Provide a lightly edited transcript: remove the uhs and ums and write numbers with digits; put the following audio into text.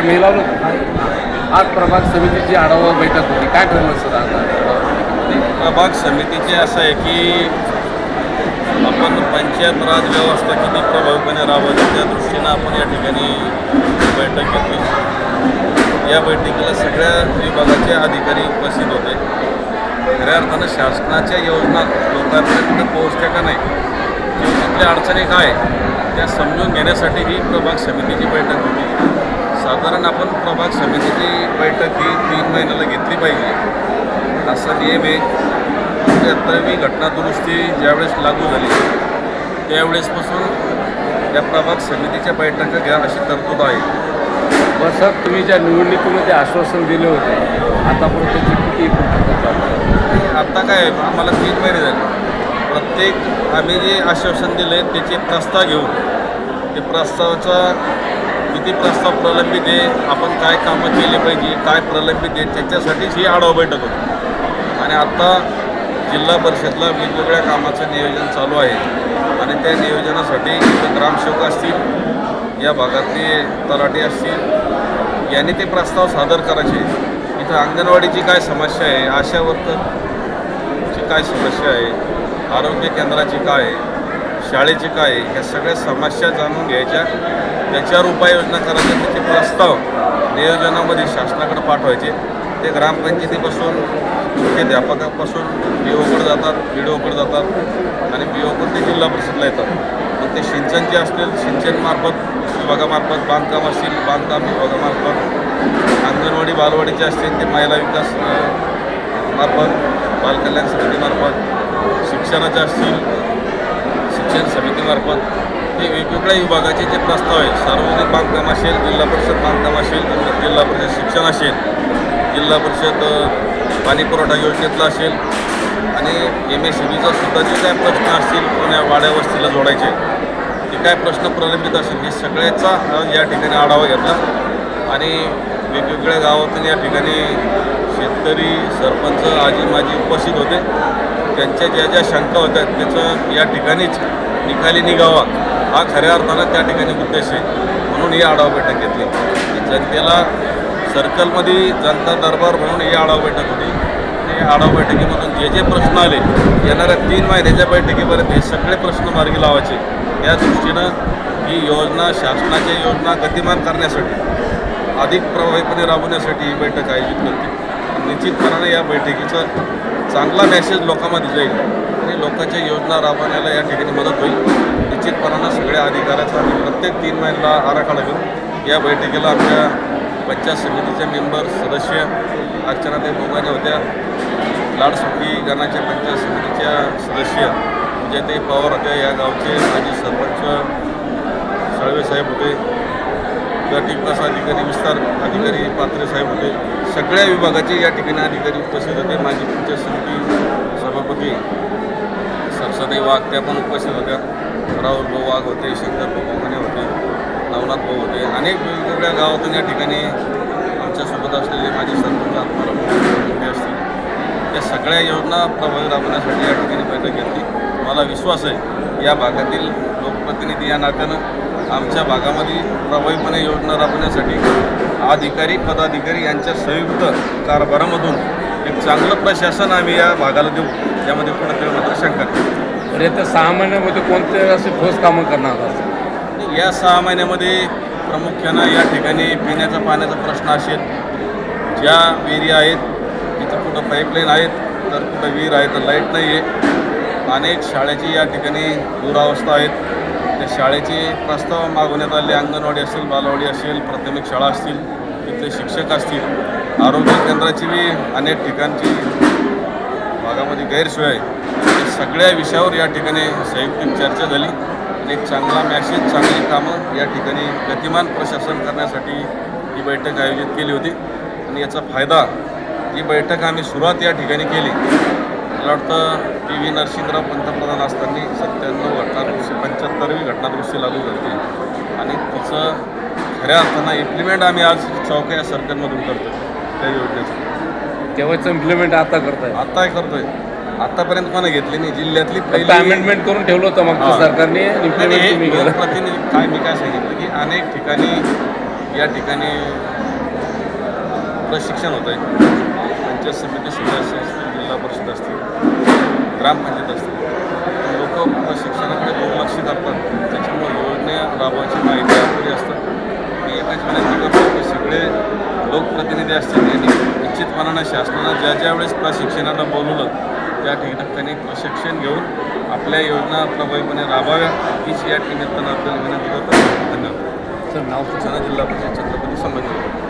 Camera लावलं आज प्रभाग समितीची आढावा बैठक होती, काय ठरलं सर आता? प्रभाग समितीचे असं आहे की आपण पंचायत राज व्यवस्था किती प्रभावीपणे राबवली त्या दृष्टीनं आपण या ठिकाणी बैठक घेतली. या बैठकीला सगळ्या विभागाचे अधिकारी उपस्थित होते. खऱ्या अर्थानं शासनाच्या योजना लोकांपर्यंत पोहोचल्या का नाही किंवा तिथल्या अडचणी काय त्या समजून घेण्यासाठी ही प्रभाग समितीची बैठक होती. साधारण आपण प्रभाग समितीची बैठक ही 3 महिन्याला घेतली पाहिजे असा नियम आहे. 73वी घटना दुरुस्ती ज्यावेळेस लागू झाली त्यावेळेसपासून या प्रभाग समितीच्या बैठका घ्या अशी तरतूद आहे. बरं सर, तुम्ही ज्या निवडणुकीमध्ये आश्वासन दिले होते आतापर्यंत त्याची किती पूर्तता झाली? आता काय आम्हाला 3 महिने झाले. प्रत्येक आम्ही जे आश्वासन दिले त्याचे प्रस्ताव घेऊन ते प्रस्तावाचा किती प्रस्ताव प्रलंबित आहे, आपण काय कामं केली पाहिजे, काय प्रलंबित आहे त्याच्यासाठीच ही आढावा बैठक होती. आणि आत्ता जिल्हा परिषदला वेगवेगळ्या कामाचं नियोजन चालू आहे आणि त्या नियोजनासाठी ग्रामसेवक असतील, या भागातले तलाठी असतील, यांनी ते प्रस्ताव सादर करायचे. इथं अंगणवाडीची काय समस्या आहे, आशा वर्करची काय समस्या आहे, आरोग्य केंद्राची काय आहे, शाळेची काय आहे, ह्या सगळ्या समस्या जाणून घ्यायच्या, त्याच्यावर उपाययोजना करायच्या. त्याचे प्रस्ताव नियोजनामध्ये शासनाकडे पाठवायचे. ते ग्रामपंचायतीपासून मुख्याध्यापकापासून BOकडे जातात, BDOकडे जातात आणि BOकडून ते जिल्हा परिषदला येतात. मग ते सिंचनचे असतील सिंचनमार्फत विभागामार्फत, बांधकाम असतील बांधकाम विभागामार्फत, अंगणवाडी बालवाडीचे असतील ते महिला विकास मार्फत, बालकल्याण समितीमार्फत, शिक्षणाचे असतील शिक्षण समितीमार्फत, हे वेगवेगळ्या विभागाचे जे प्रस्ताव आहे, सार्वजनिक बांधकाम असेल, जिल्हा परिषद बांधकाम असेल, जिल्हा परिषद शिक्षण असेल, जिल्हा परिषद पाणी पुरवठा योजनेतला असेल आणि MSEBीचा सुद्धा जे काय प्रश्न असतील कोण्या वाड्या वस्तीला जोडायचे ते काय प्रश्न प्रलंबित असेल हे सगळ्याचा या ठिकाणी आढावा घेतला. आणि वेगवेगळ्या गावातून या ठिकाणी शेतकरी, सरपंच, आजी माजी उपस्थित होते. त्यांच्या ज्या ज्या शंका होत्या त्याचं या ठिकाणीच निकाली निघावा हा खऱ्या अर्थानं त्या ठिकाणी उद्देश आहे. म्हणून ही आढावा बैठक घेतली. जनतेला सर्कलमध्ये जनता दरबार म्हणून ही आढावा बैठक होती. आणि आढावा बैठकीमधून जे जे प्रश्न आले येणाऱ्या 3 महिन्याच्या बैठकीपर्यंत हे सगळे प्रश्न मार्गी लावायचे. या दृष्टीनं ही योजना, शासनाच्या योजना गतिमान करण्यासाठी, अधिक प्रभावीपणे राबवण्यासाठी ही बैठक आयोजित करते. निश्चितपणाने या बैठकीचा चांगला मेसेज लोकांमध्ये जाईल आणि लोकांच्या योजना राबवण्याला या ठिकाणी मदत होईल. निश्चितपणानं सगळ्या अधिकाऱ्याचा आम्ही प्रत्येक 3 महिन्याला आराखडा घेऊन या बैठकीला आमच्या पंचायत समितीचे मेंबर सदस्य अर्चनाताई बोगाने होत्या, लाडसुखी गणाच्या पंचायत समितीच्या सदस्य विजयताई पवार होत्या, या गावचे माजी सरपंच साळवे होते, गट विकास अधिकारी, विस्तार अधिकारी पात्रे साहेब होते. सगळ्या विभागाचे या ठिकाणी अधिकारी उपस्थित होते. माजी पंचायत समिती सभापती सरसाताई वाघ त्या पण उपस्थित होत्या. राहुल भाऊ वाघ होते, शंकर भाऊ बोगाने होते, नवनाथ भाऊ होते. अनेक वेगवेगळ्या गावातून या ठिकाणी आमच्यासोबत असलेले माजी सरपंच आत्माराम असतील. या सगळ्या योजना प्रभावी राबवण्यासाठी या ठिकाणी बैठक घेतली. मला विश्वास आहे या भागातील लोकप्रतिनिधी या नात्यानं आमच्या भागामध्ये प्रभावीपणे योजना राबवण्यासाठी अधिकारी पदाधिकारी यांच्या संयुक्त कारभारामधून एक चांगलं प्रशासन आम्ही या भागाला देऊ, यामध्ये कुठं मात्र शंका नाही. तर येत्या 6 महिन्यामध्ये कोणते असे ठोस कामं करणार असं? या 6 महिन्यामध्ये प्रामुख्यानं या ठिकाणी पिण्याच्या पाण्याचा प्रश्न असेल. ज्या विहिरी आहेत तिथं कुठं पाईपलाईन आहेत तर कुठं विहीर आहे तर लाईट नाही आहे. अनेक शाळेची या ठिकाणी दुरावस्था आहेत. त्या शाळेचे प्रस्ताव मागवण्यात आले. अंगणवाडी असेल, बालवाडी असेल, प्राथमिक शाळा असतील, तिथले शिक्षक असतील, आरोग्य केंद्राची बी अनेक ठिकाणची भागामध्ये गैरसोय आहे. या सगळ्या विषयावर या ठिकाणी संयुक्त चर्चा झाली आणि एक चांगला मॅसेज, चांगली कामं या ठिकाणी गतिमान प्रशासन करण्यासाठी ही बैठक आयोजित केली होती. आणि याचा फायदा, ही बैठक आम्ही सुरुवात या ठिकाणी केली मला वाटतं PV नरसिंहराव पंतप्रधान असताना 97 घटनादुरुस्ती 75वी घटनादुरुस्ती लागू झाली आणि तिचं खऱ्या अर्थानं इम्प्लिमेंट आम्ही आज चौक्या या सर्कलमधून करतो. त्या योजनेचं तेव्हाचं इम्प्लिमेंट आता करताय? आत्ता करतोय. आतापर्यंत कोणा घेतली नाही. जिल्ह्यातली पहिली अमेंडमेंट करून ठेवलं होतं मग सरकारने. प्रतिनिधी काय मी काय सांगितलं की अनेक ठिकाणी या ठिकाणी प्रशिक्षण होत आहे. पंचायत समिती सदस्य असतील, जिल्हा परिषद असतील, ग्रामपंचायत असतील, लोक प्रशिक्षणाकडे दुर्लक्ष करतात. त्याच्यामुळे योजना राबवायची माहिती अपुरी असतात. मी एकाच विनंती करतो की सगळे लोकप्रतिनिधी असतील त्यांनी निश्चितपणानं शासनानं ज्या वेळेस प्रशिक्षणाला बोलवलं त्या ठिकाणी प्रशिक्षण घेऊन आपल्या योजना प्रभावीपणे राबवाव्या हीच या निमित्तानं आपल्याला विनंती करतो. धन्यवाद. सर नाव जिल्हा परिषद छत्रपती संभाजी.